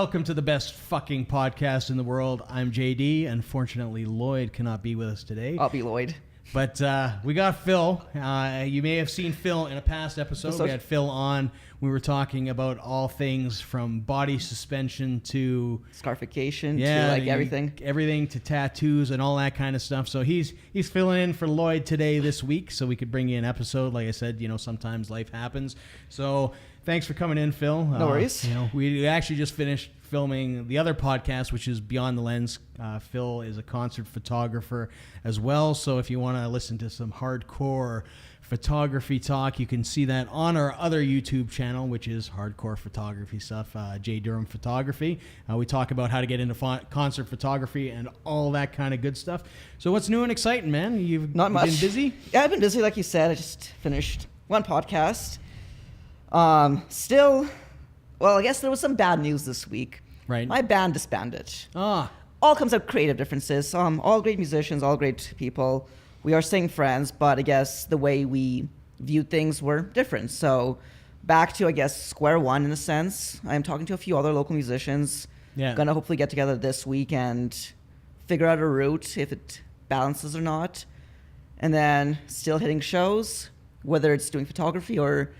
Welcome to the best fucking podcast in the world. I'm JD. Unfortunately, Lloyd cannot be with us today. I'll be Lloyd. But we got Phil. You may have seen Phil in a past episode. We had Phil on. We were talking about all things from body suspension to scarification to like everything to tattoos and all that kind of stuff. So he's filling in for Lloyd today this week, so we could bring you an episode. Like I said, sometimes life happens. So thanks for coming in, Phil. No worries. We actually just finished filming the other podcast, which is Beyond the Lens. Phil is a concert photographer as well. So if you want to listen to some hardcore photography talk, you can see that on our other YouTube channel, which is hardcore photography stuff, Dirom Photography. We talk about how to get into concert photography and all that kind of good stuff. So what's new and exciting, man? You've Not much. Been busy? Yeah, I've been busy, like you said. I just finished one podcast. Well, I guess there was some bad news this week. Right. My band disbanded. Ah. All comes out of creative differences. All great musicians, all great people. We are staying friends, but I guess the way we viewed things were different. So back to, I guess, square one in a sense. I'm talking to a few other local musicians. Yeah. Gonna hopefully get together this week and figure out a route, if it balances or not. And then still hitting shows, whether it's doing photography or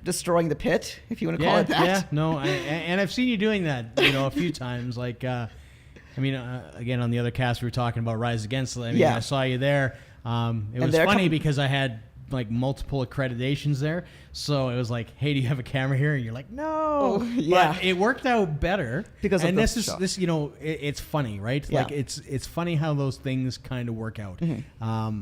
destroying the pit, if you want to call it that. Yeah, no, and I've seen you doing that, a few times. Like, again, on the other cast, we were talking about Rise Against. I saw you there. It was funny because I had like multiple accreditations there. So it was like, hey, do you have a camera here? And you're like, no. Oh, yeah. But it worked out better. Because of this, it's funny, right? Yeah. Like it's funny how those things kind of work out. Mm-hmm.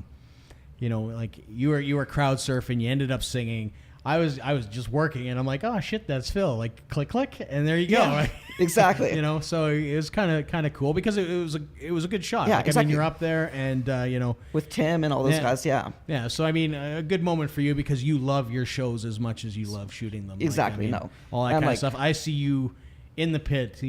Like you were crowd surfing, you ended up singing. I was just working, and I'm like, oh shit, that's Phil. Like click, click, and there you go. Yeah, right? Exactly. So it was kind of cool because it was a good shot. Yeah, like, exactly. I mean, you're up there, and with Tim and all those guys. Yeah. Yeah. So I mean, a good moment for you because you love your shows as much as you love shooting them. Exactly. All that kind of stuff. I see you in the pit.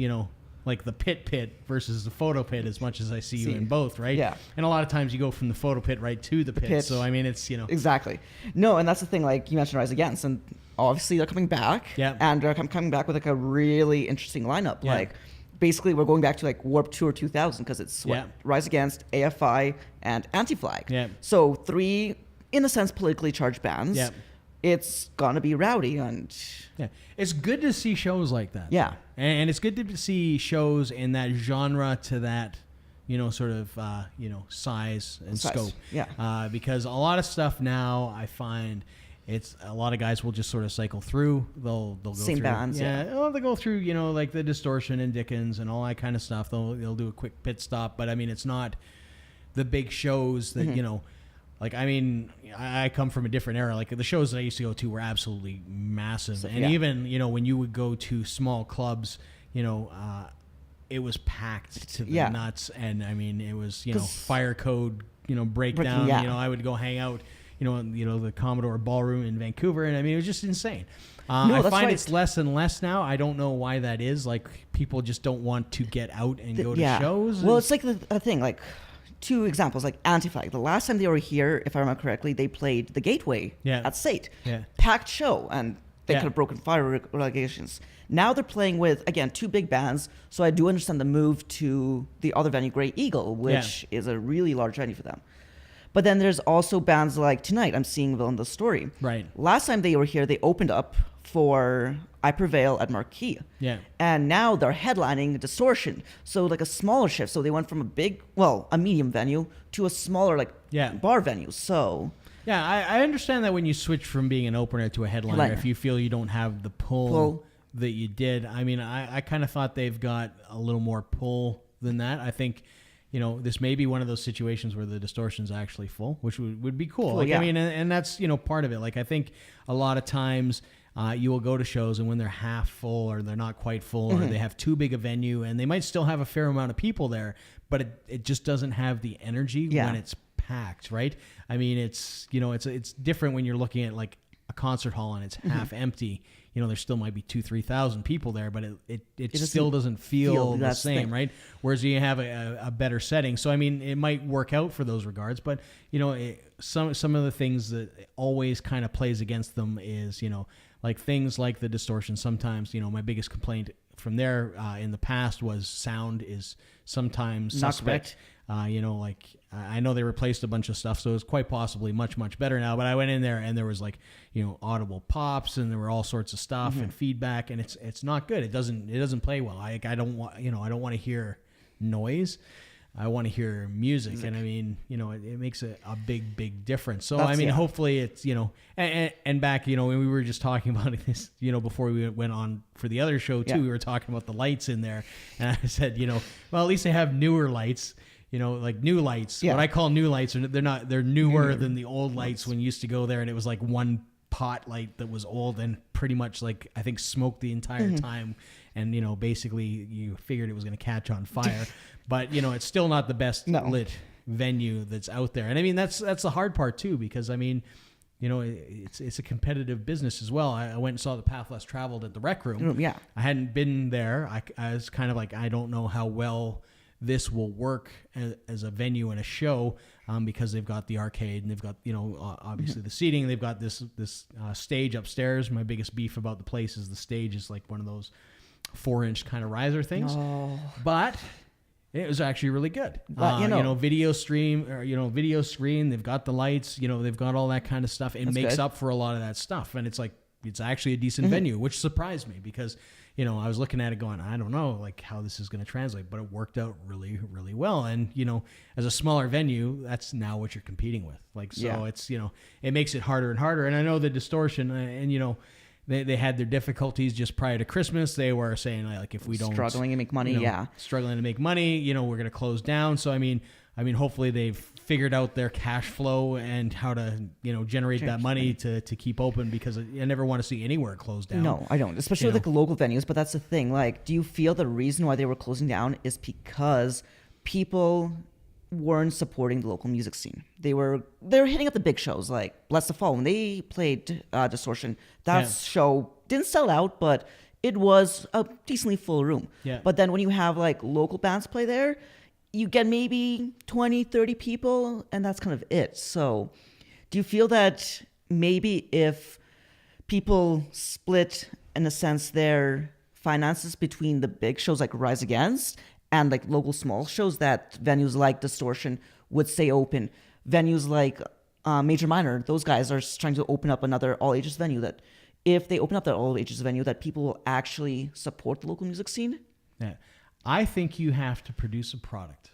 Like the pit versus the photo pit as much as I see you in both, right? Yeah. And a lot of times you go from the photo pit right to the pit. So, I mean, it's, Exactly. No, and that's the thing, like you mentioned Rise Against, and obviously they're coming back. Yeah. And they're coming back with like a really interesting lineup. Yeah. Like basically we're going back to like Warped Tour 2000 because it's Rise Against, AFI, and Anti-Flag. Yeah. So 3, in a sense, politically charged bands. Yeah. It's gonna be rowdy and it's good to see shows like that. Yeah, and it's good to see shows in that genre to that, sort of size and scope. Yeah, because a lot of stuff now I find it's a lot of guys will just sort of cycle through. They'll go same through bands. They'll go through like the Distortion and Dickens and all that kind of stuff. They'll do a quick pit stop, but I mean it's not the big shows that Like, I mean, I come from a different era. Like, the shows that I used to go to were absolutely massive. And even, when you would go to small clubs, it was packed to the nuts. And, I mean, it was, fire code, breakdown. I would go hang out, the Commodore Ballroom in Vancouver. And, I mean, it was just insane. I find it's less and less now. I don't know why that is. Like, people just don't want to get out and go to shows. Well, it's like the thing, like... 2 examples, like Anti-Flag. The last time they were here, if I remember correctly, they played the Gateway at State. Yeah. Packed show, and they could have broken fire regulations. Now they're playing with, again, 2 big bands, so I do understand the move to the other venue, Grey Eagle, which is a really large venue for them. But then there's also bands like tonight, I'm seeing Will in the Story. Right. Last time they were here, they opened up for I Prevail at Marquee. Yeah. And now they're headlining Distortion. So like a smaller shift. So they went from a medium venue to a smaller bar venue. So yeah, I understand that when you switch from being an opener to a headliner. If you feel you don't have the pull that you did. I mean, I kind of thought they've got a little more pull than that. I think this may be one of those situations where the Distortion's actually full, which would be cool. I mean, and that's, part of it. Like, I think a lot of times you will go to shows and when they're half full or they're not quite full or they have too big a venue and they might still have a fair amount of people there, but it just doesn't have the energy when it's packed, right? I mean, it's, it's different when you're looking at like a concert hall and it's half empty. There still might be 2,000-3,000 people there, but it still doesn't feel the same, right? Whereas you have a better setting. So, I mean, it might work out for those regards, but, some of the things that always kind of plays against them is, like things like the Distortion. Sometimes, my biggest complaint from there in the past was sound is sometimes not suspect. Like I know they replaced a bunch of stuff, so it's quite possibly much, much better now. But I went in there and there was like, audible pops and there were all sorts of stuff and feedback, and it's not good. It doesn't play well. I don't want to hear noise. I want to hear music. And I mean, it makes a big, big difference. So, hopefully it's, and back, when we were just talking about this, before we went on for the other show too, we were talking about the lights in there. And I said, well, at least they have newer lights, like new lights. What I call new lights, they're newer than the old lights when you used to go there and it was like one pot light that was old and pretty much like, I think smoked the entire time. And, basically you figured it was going to catch on fire. But, it's still not the best lit venue that's out there. And I mean, that's the hard part too, because I mean, it's a competitive business as well. I went and saw the Path Less Traveled at the Rec Room. Yeah. I hadn't been there. I was kind of like, I don't know how well this will work as a venue and a show, because they've got the arcade and they've got, obviously the seating. They've got this stage upstairs. My biggest beef about the place is the stage is like one of those 4-inch kind of riser things. But it was actually really good. Video stream or, video screen. They've got the lights, they've got all that kind of stuff. It makes up for a lot of that stuff. And it's like, it's actually a decent venue, which surprised me because, I was looking at it going, I don't know like how this is going to translate, but it worked out really, really well. And, as a smaller venue, that's now what you're competing with. Like, so it's, it makes it harder and harder. And I know the Distortion and, they had their difficulties just prior to Christmas. They were saying like, if we don't struggling to make money, struggling to make money, we're going to close down. So I mean, hopefully they've figured out their cash flow and how to generate that money to keep open, because I never want to see anywhere closed down. No, I don't, especially with like local venues. But that's the thing. Like, do you feel the reason why they were closing down is because people weren't supporting the local music scene? They were hitting up the big shows like Bless the Fall when they played Distortion. That show didn't sell out, but it was a decently full room. Yeah. But then when you have like local bands play there, you get maybe 20, 30 people, and that's kind of it. So do you feel that maybe if people split, in a sense, their finances between the big shows like Rise Against and like local small shows, that venues like Distortion would stay open? Venues like Major Minor, those guys are trying to open up another all ages venue, that if they open up that all ages venue, that people will actually support the local music scene? Yeah. I think you have to produce a product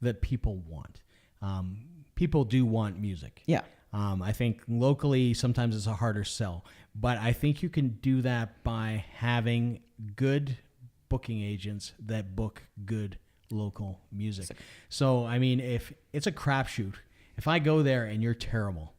that people want. People do want music. Yeah. I think locally sometimes it's a harder sell, but I think you can do that by having good booking agents that book good local music. So, I mean, if it's a crapshoot, if I go there and you're terrible,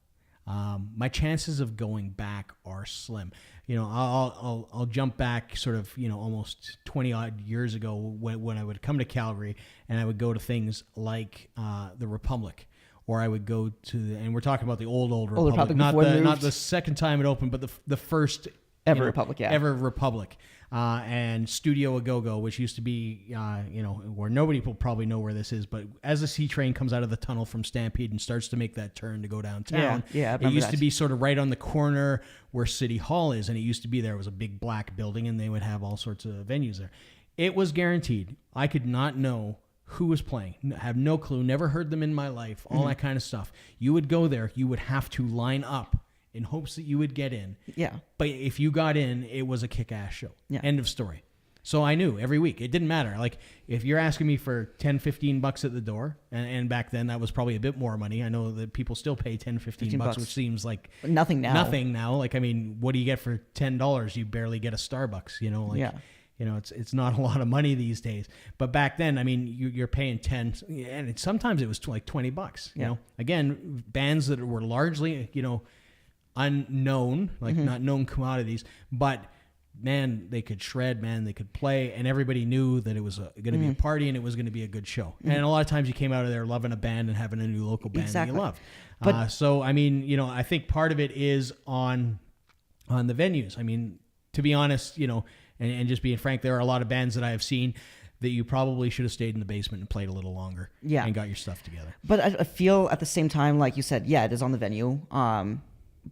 my chances of going back are slim. I'll jump back sort of, almost 20 odd years ago when I would come to Calgary and I would go to things like the Republic, or I would go to and we're talking about the old Republic, not the second time it opened, but the first ever Republic, ever Republic. And Studio A-Go-Go, which used to be, where nobody will probably know where this is, but as the C train comes out of the tunnel from Stampede and starts to make that turn to go downtown, it used to be sort of right on the corner where City Hall is, and it used to be there was a big black building, and they would have all sorts of venues there. It was guaranteed. I could not know who was playing, have no clue, never heard them in my life, all that kind of stuff. You would go there, you would have to line up in hopes that you would get in. Yeah. But if you got in, it was a kick-ass show. Yeah. End of story. So I knew every week. It didn't matter. Like, if you're asking me for $10, $15 at the door, and back then that was probably a bit more money. I know that people still pay $10, $15, which seems like nothing now. Nothing now. Like, I mean, what do you get for $10? You barely get a Starbucks, it's not a lot of money these days. But back then, I mean, you're paying 10, and sometimes it was like $20. Again, bands that were largely, unknown, like not known commodities, but man, they could shred, man, they could play, and everybody knew that it was going to be a party and it was going to be a good show. And a lot of times you came out of there loving a band and having a new local band that you love. But so, I mean, I think part of it is on the venues. I mean, to be honest, and just being frank, there are a lot of bands that I have seen that you probably should have stayed in the basement and played a little longer and got your stuff together. But I feel at the same time, like you said, it is on the venue.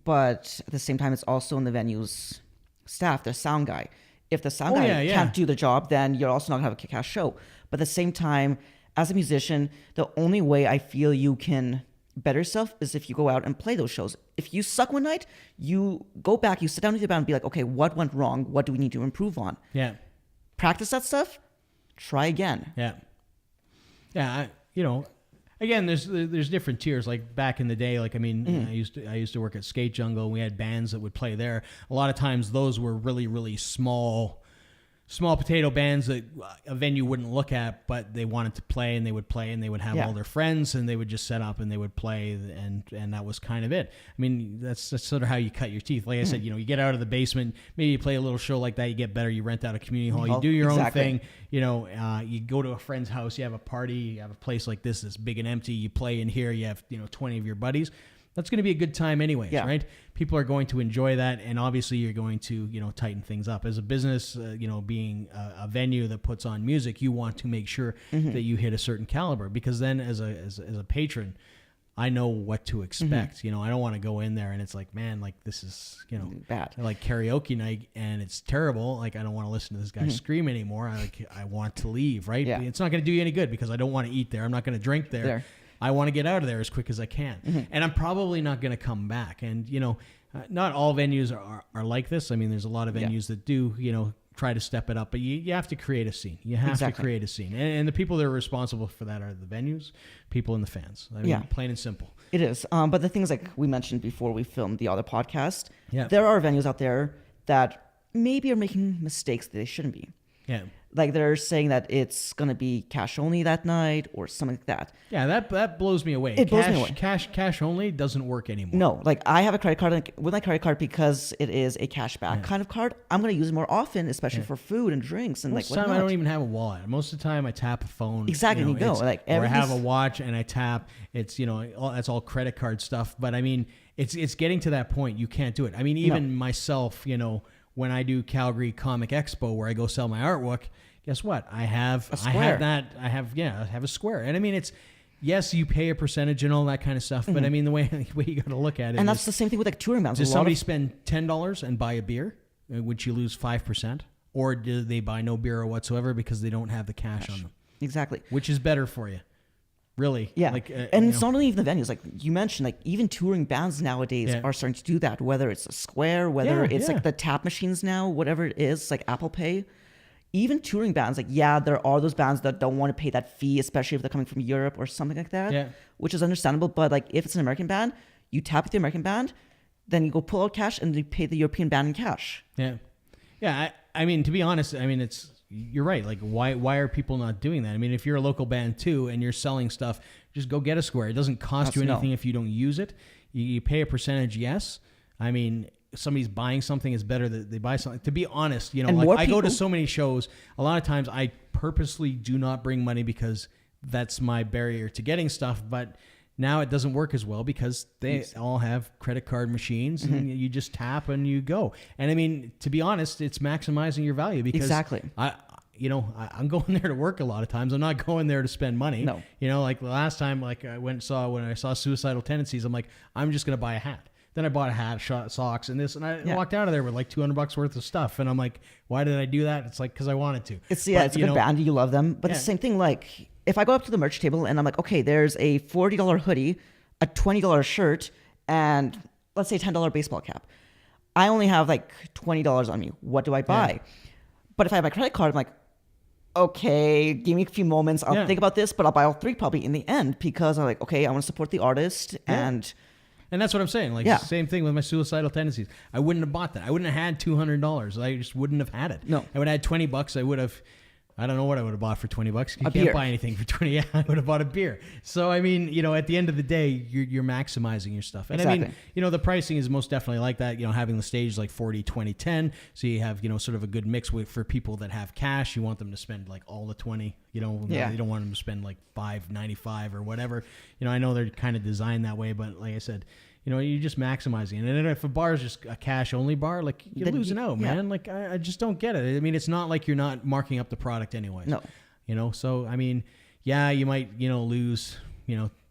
But at the same time, it's also in the venue's staff, their sound guy. if the sound guy can't do the job, then you're also not gonna have a kick-ass show. But at the same time, as a musician, the only way I feel you can better yourself is if you go out and play those shows. If you suck one night, you go back, you sit down with the band and be like, okay, what went wrong? What do we need to improve on? Yeah. Practice that stuff. Try again. Yeah. Yeah. Again, there's different tiers. Like back in the day, like, I mean, I used to work at Skate Jungle. And we had bands that would play there. A lot of times those were really, really small potato bands that a venue wouldn't look at, but they wanted to play, and they would play, and they would have all their friends, and they would just set up and they would play, and that was kind of it. I mean, that's sort of how you cut your teeth. Like I said, you get out of the basement, maybe you play a little show like that, you get better, you rent out a community hall, you do your own thing. You go to a friend's house, you have a party, you have a place like this that's big and empty, you play in here, you have 20 of your buddies. That's going to be a good time anyways, right? People are going to enjoy that, and obviously you're going to, tighten things up. As a business, being a venue that puts on music, you want to make sure that you hit a certain caliber, because then as a patron, I know what to expect. I don't want to go in there and it's like, man, like this is, bad. Like karaoke night and it's terrible. Like I don't want to listen to this guy scream anymore. I want to leave, right? Yeah. It's not going to do you any good because I don't want to eat there. I'm not going to drink there. I want to get out of there as quick as I can. And I'm probably not going to come back. And, not all venues are like this. I mean, there's a lot of venues that do, try to step it up, but you have to create a scene. You have to create a scene. And the people that are responsible for that are the venues, people, and the fans. I mean, plain and simple. It is. But the things like we mentioned before we filmed the other podcast, there are venues out there that maybe are making mistakes that they shouldn't be. Yeah. Like they're saying that it's going to be cash only that night or something like that. Yeah, that blows me away. It blows me away. Cash only doesn't work anymore. No, like I have a credit card. With my credit card, because it is a cashback kind of card, I'm going to use it more often, especially for food and drinks and most of the time I don't even have a wallet. Most of the time I tap a phone. Exactly, or I have a watch and I tap. It's that's all credit card stuff. But I mean, it's getting to that point. You can't do it. I mean, even myself, when I do Calgary Comic Expo where I go sell my artwork, guess what? I have a square. And I mean, it's, yes, you pay a percentage and all that kind of stuff, but I mean, the way you got to look at it. And that's the same thing with like touring bands. Does somebody spend $10 and buy a beer, which you lose 5%? Or do they buy no beer whatsoever because they don't have the cash on them? Exactly. Which is better for you? Really? Yeah. And it's not only even the venues. Like you mentioned, like even touring bands nowadays are starting to do that, whether it's a Square, whether it's like the tap machines now, whatever it is, like Apple Pay. Even touring bands, like, there are those bands that don't want to pay that fee, especially if they're coming from Europe or something like that, which is understandable. But like if it's an American band, you tap with the American band, then you go pull out cash and you pay the European band in cash. Yeah. Yeah. I mean, to be honest, I mean, you're right. Like, why are people not doing that? I mean, if you're a local band too and you're selling stuff, just go get a Square. It doesn't cost you anything if you don't use it. You pay a percentage, yes. I mean, somebody's buying something, is better that they buy something. To be honest, I go to so many shows. A lot of times I purposely do not bring money because that's my barrier to getting stuff. But now it doesn't work as well because they all have credit card machines and you just tap and you go. And I mean, to be honest, it's maximizing your value because I'm going there to work a lot of times. I'm not going there to spend money. No. Like the last time, like when I saw Suicidal Tendencies, I'm like, I'm just going to buy a hat. Then I bought a hat, socks, and this, and I walked out of there with like $200 worth of stuff. And I'm like, why did I do that? It's like, because I wanted to. It's a good band. You love them. But the same thing, like, if I go up to the merch table and I'm like, okay, there's a $40 hoodie, a $20 shirt, and let's say $10 baseball cap. I only have like $20 on me. What do I buy? Yeah. But if I have my credit card, I'm like, okay, give me a few moments. I'll think about this, but I'll buy all three probably in the end because I'm like, okay, I want to support the artist And that's what I'm saying. Like, same thing with my Suicidal Tendencies. I wouldn't have bought that. I wouldn't have had $200. I just wouldn't have had it. No. I would have had $20. I would have, I don't know what I would have bought for $20. You can't buy anything for 20. Yeah, I would have bought a beer. So, I mean, at the end of the day, you're maximizing your stuff. And I mean, the pricing is most definitely like that, having the stage like 40, 20, 10. So you have, sort of a good mix for people that have cash. You want them to spend like all the 20, you don't want them to spend like $5.95 or whatever. I know they're kind of designed that way, but like I said, you're just maximizing it. And if a bar is just a cash only bar, like you're losing out, man. Like I just don't get it. I mean, it's not like you're not marking up the product anyways. No. So I mean, yeah, you might, lose,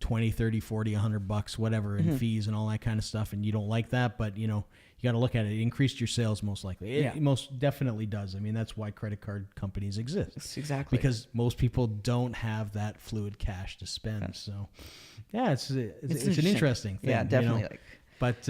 $20, $30, $40, $100, whatever in fees and all that kind of stuff, and you don't like that, but you got to look at it. It increased your sales most likely. It most definitely does. I mean, that's why credit card companies exist. Yes, exactly. Because most people don't have that fluid cash to spend. Yeah. So, yeah, it's an interesting thing. Yeah, definitely. But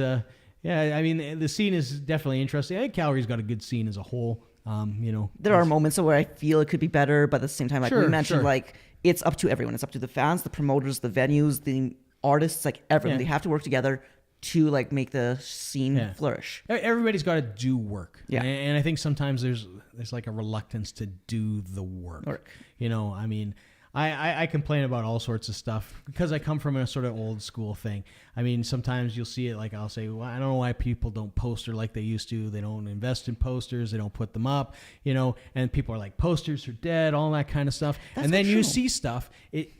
yeah, I mean, the scene is definitely interesting. I think Calgary's got a good scene as a whole. There are moments where I feel it could be better, but at the same time, like we mentioned, like it's up to everyone. It's up to the fans, the promoters, the venues, the artists, like everyone. They have to work together to like make the scene flourish. Everybody's got to do work. Yeah. And I think sometimes there's like a reluctance to do the work. I mean, I complain about all sorts of stuff because I come from a sort of old school thing. I mean, sometimes you'll see it like I'll say, well, I don't know why people don't poster like they used to. They don't invest in posters. They don't put them up, and people are like, posters are dead, all that kind of stuff. And then you see stuff.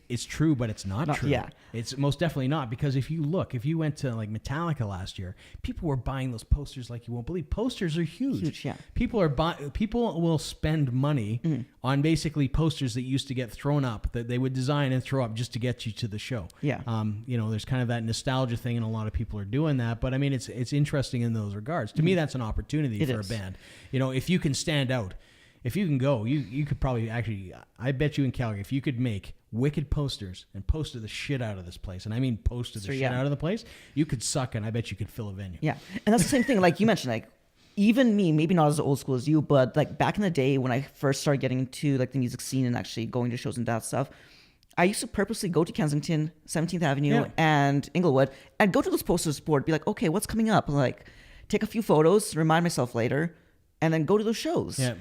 It's true, but it's not true. Yeah. It's most definitely not, because if you went to like Metallica last year, people were buying those posters like you won't believe. Posters are huge. Yeah. People will spend money on basically posters that used to get thrown up, that they would design and throw up just to get you to the show. Yeah. There's kind of that nostalgia thing, and a lot of people are doing that. But I mean, it's interesting in those regards. To me, that's an opportunity for a band. If you can stand out, if you can go, you could probably actually, I bet you in Calgary, if you could make wicked posters and poster the shit out of this place, and I mean poster the shit out of the place, you could suck, and I bet you could fill a venue. Yeah, and that's the same thing. Like you mentioned, like even me, maybe not as old school as you, but like back in the day when I first started getting into like the music scene and actually going to shows and that stuff, I used to purposely go to Kensington, 17th Avenue, and Inglewood, and go to those posters board, be like, okay, what's coming up? Like, take a few photos, remind myself later, and then go to those shows. Yeah.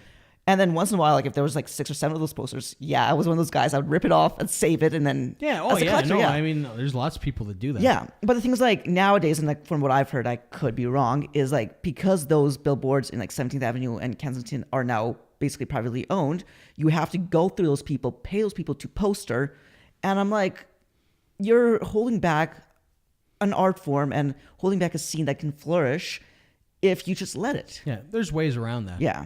And then once in a while, like if there was like 6 or 7 of those posters, I was one of those guys. I would rip it off and save it, and then I mean, there's lots of people that do that. Yeah, but the thing is, like nowadays, and like from what I've heard, I could be wrong, is like because those billboards in like 17th Avenue and Kensington are now basically privately owned, you have to go through those people, pay those people to poster, and I'm like, you're holding back an art form and holding back a scene that can flourish if you just let it. Yeah, there's ways around that. Yeah.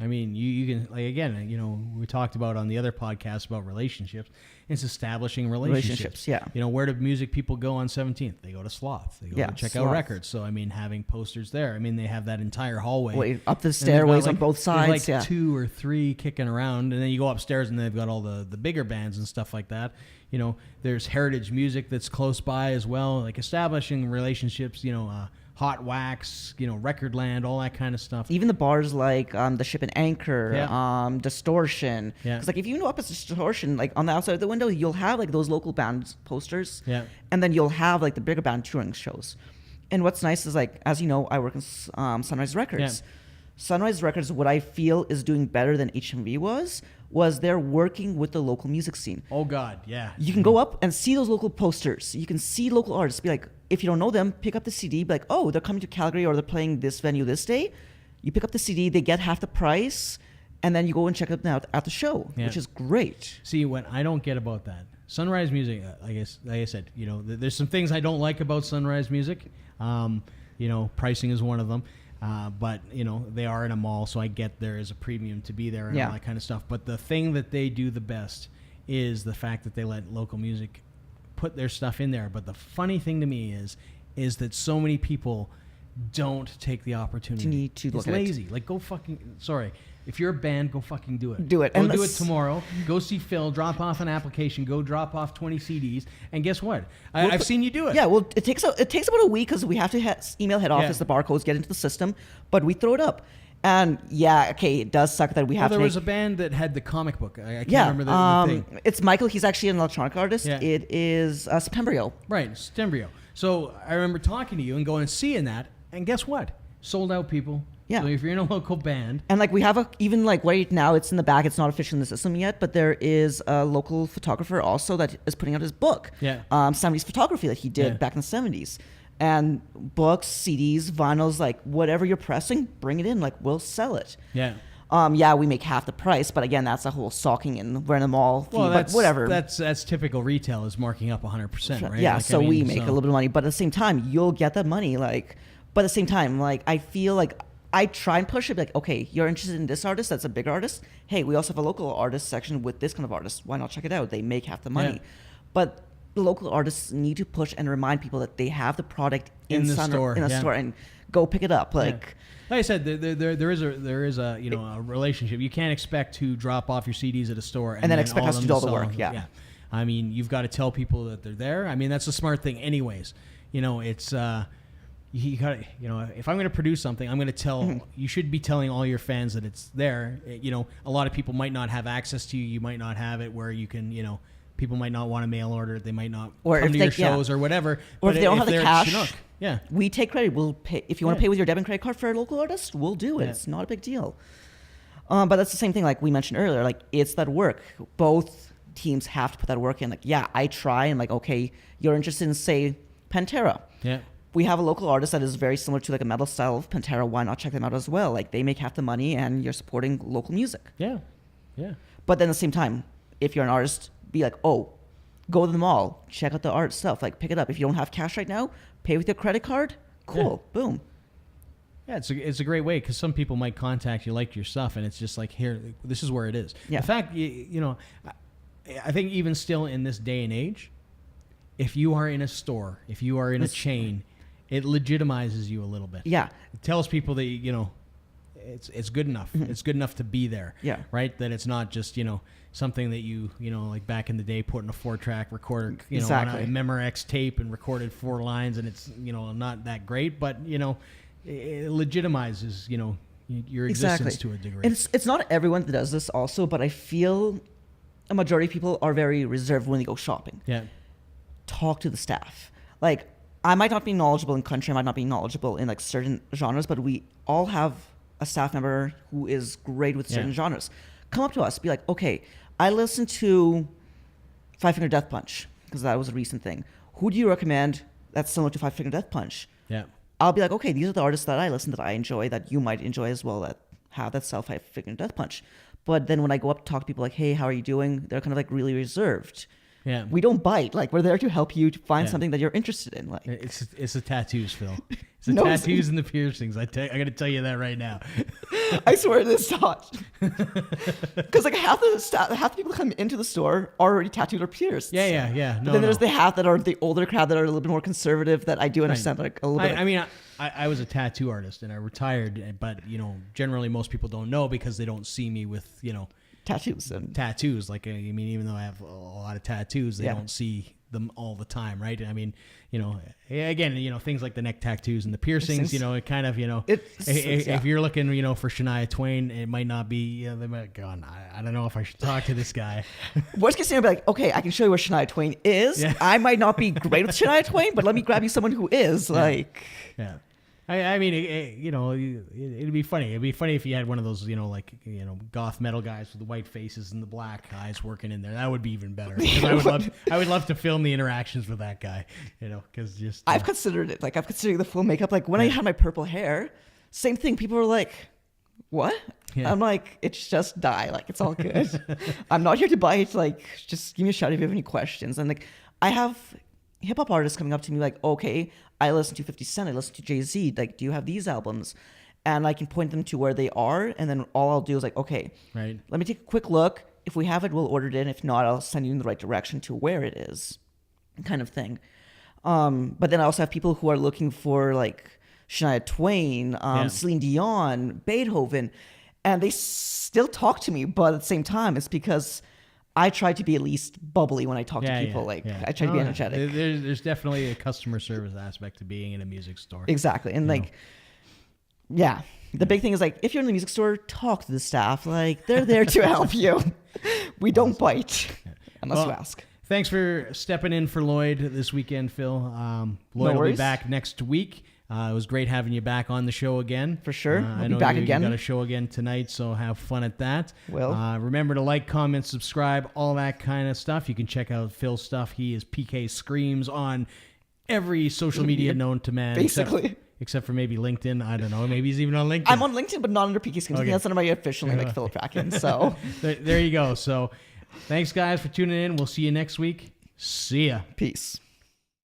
I mean, you can, like, again, we talked about on the other podcast about relationships. It's establishing relationships. Yeah. Where do music people go on 17th? They go to Sloth. They go to check out records. So, I mean, having posters there. I mean, they have that entire hallway. Up the stairways on both sides. Like 2 or 3 kicking around. And then you go upstairs and they've got all the bigger bands and stuff like that. There's heritage music that's close by as well. Like establishing relationships, Hot Wax, Recordland, all that kind of stuff. Even the bars like the Ship and Anchor, Distortion. Yeah. Because like if you know up at Distortion, like on the outside of the window, you'll have like those local band posters. Yeah. And then you'll have like the bigger band touring shows. And what's nice is like, as you know, I work in Sunrise Records. Yeah. Sunrise Records, what I feel is doing better than HMV was they're working with the local music scene. Oh God, yeah. You can go up and see those local posters. You can see local artists. Be like, if you don't know them, pick up the CD. Be like, oh, they're coming to Calgary or they're playing this venue this day. You pick up the CD, they get half the price, and then you go and check it out at the show, which is great. See, what I don't get about that, Sunrise Music, I guess, like I said, there's some things I don't like about Sunrise Music. Pricing is one of them. But they are in a mall, so I get there is a premium to be there and all that kind of stuff. But the thing that they do the best is the fact that they let local music put their stuff in there. But the funny thing to me is that so many people don't take the opportunity. It's lazy. Like, go fucking... Sorry. If you're a band, go fucking do it. Do it. Go do it tomorrow. Go see Phil. Drop off an application. Go drop off 20 CDs. And guess what? I've seen you do it. Yeah, well, it takes about a week because we have to email head office, the barcodes, get into the system. But we throw it up. And it does suck that we have to. There was a band that had the comic book. I can't remember the thing. It's Michael. He's actually an electronic artist. Yeah. It is Septembrio. Right, Septembrio. So I remember talking to you and going and seeing that. And guess what? Sold out, people. Yeah. So if you're in a local band. And like we have even like right now, it's in the back. It's not official in the system yet, but there is a local photographer also that is putting out his book. Yeah. 70s photography that he did back in the 70s. And books, CDs, vinyls, like whatever you're pressing, bring it in. Like we'll sell it. Yeah. We make half the price, but again, that's a whole stalking and we're in the mall. But whatever. That's typical retail is marking up 100%, right? Yeah. Like, we make a little bit of money, but at the same time, you'll get that money. Like, but at the same time, like I feel like I try and push it, like, okay, you're interested in this artist, that's a big artist. Hey, we also have a local artist section with this kind of artist. Why not check it out? They make half the money. Yeah. But the local artists need to push and remind people that they have the product in the store, and go pick it up. Like I said, there is a a relationship. You can't expect to drop off your CDs at a store and then expect us to do all the work. Yeah. I mean, you've got to tell people that they're there. I mean, that's a smart thing, anyways. It's you got if I'm going to produce something, I'm going to tell. You should be telling all your fans that it's there. A lot of people might not have access to you. You might not have it where you can people might not want to mail order it. They might not come to your shows or whatever. Or if they don't have the cash, Chinook, we take credit. We'll pay. If you want to pay with your debit and credit card for a local artist, we'll do it. It's not a big deal. But that's the same thing like we mentioned earlier. Like, it's that work. Both teams have to put that work in. Like, I try and like, okay, you're interested in, say, Pantera. Yeah. We have a local artist that is very similar to like a metal style of Pantera. Why not check them out as well? Like, they make half the money and you're supporting local music. Yeah. Yeah. But then at the same time, if you're an artist, be like, oh, go to the mall, check out the art stuff, like pick it up. If you don't have cash right now, pay with your credit card. Cool. Yeah. Boom. Yeah, it's a great way because some people might contact you, like your stuff, and it's just like, here, this is where it is. Yeah. In fact, I think even still in this day and age, if you are in a store, if you are in a chain, it legitimizes you a little bit. Yeah. It tells people that, it's good enough. Mm-hmm. It's good enough to be there. Yeah. Right? That it's not just, something that you like back in the day, put in a 4-track recorder, on a Memorex tape and recorded 4 lines, and it's, not that great, but, it legitimizes, your existence to a degree. And it's not everyone that does this also, but I feel a majority of people are very reserved when they go shopping. Yeah. Talk to the staff. Like, I might not be knowledgeable in country, I might not be knowledgeable in like certain genres, but we all have a staff member who is great with certain genres. Come up to us, be like, okay, I listened to Five Finger Death Punch because that was a recent thing. Who do you recommend that's similar to Five Finger Death Punch? Yeah. I'll be like, okay, these are the artists that I listen, that I enjoy, that you might enjoy as well, that have that style Five Finger Death Punch. But then when I go up to talk to people like, hey, how are you doing? They're kind of like really reserved. Yeah. We don't bite. Like, we're there to help you to find something that you're interested in. Like, it's the tattoos, Phil. It's the tattoos and the piercings. I got to tell you that right now. I swear it is not. Because like half the people that come into the store are already tattooed or pierced. Yeah. Then there's the half that are the older crowd that are a little bit more conservative that I do understand like a little bit. I mean, I was a tattoo artist and I retired, but generally most people don't know because they don't see me with tattoos. Like, I mean, even though I have a lot of tattoos, they don't see them all the time, right? I mean, again, things like the neck tattoos and the piercings, it kind of, if you're looking, for Shania Twain, it might not be, they might go, I don't know if I should talk to this guy. Worst case scenario, be like, okay, I can show you where Shania Twain is. Yeah. I might not be great with Shania Twain, but let me grab you someone who is. Yeah. I mean, it'd be funny. It'd be funny if you had one of those, goth metal guys with the white faces and the black eyes working in there. That would be even better. I would love to film the interactions with that guy, because just... I've considered it. Like, I've considered the full makeup. Like, when I had my purple hair, same thing. People were like, what? Yeah. I'm like, it's just dye. Like, it's all good. I'm not here to bite. Like, just give me a shout if you have any questions. And, like, I have hip-hop artists coming up to me like, okay, I listen to 50 Cent, I listen to Jay-Z, like, do you have these albums? And I can point them to where they are, and then all I'll do is like, okay, right, let me take a quick look. If we have it, we'll order it in. If not, I'll send you in the right direction to where it is, kind of thing. But then I also have people who are looking for, like, Shania Twain, Celine Dion, Beethoven, and they still talk to me, but at the same time, it's because I try to be at least bubbly when I talk to people. I try to be energetic. There's definitely a customer service aspect to being in a music store. Exactly. And the big thing is, like, if you're in the music store, talk to the staff. Like, they're there to help you. We don't bite unless you ask. Thanks for stepping in for Lloyd this weekend, Phil. Lloyd will be back next week. It was great having you back on the show again. For sure. I know you got a show again tonight, so have fun at that. Remember to like, comment, subscribe, all that kind of stuff. You can check out Phil's stuff. He is PK Screams on every social media known to man. Basically. Except for maybe LinkedIn. I don't know. Maybe he's even on LinkedIn. I'm on LinkedIn, but not under PK Screams. Okay. That's under my official name, like Philip Bracken. So there you go. So thanks, guys, for tuning in. We'll see you next week. See ya. Peace.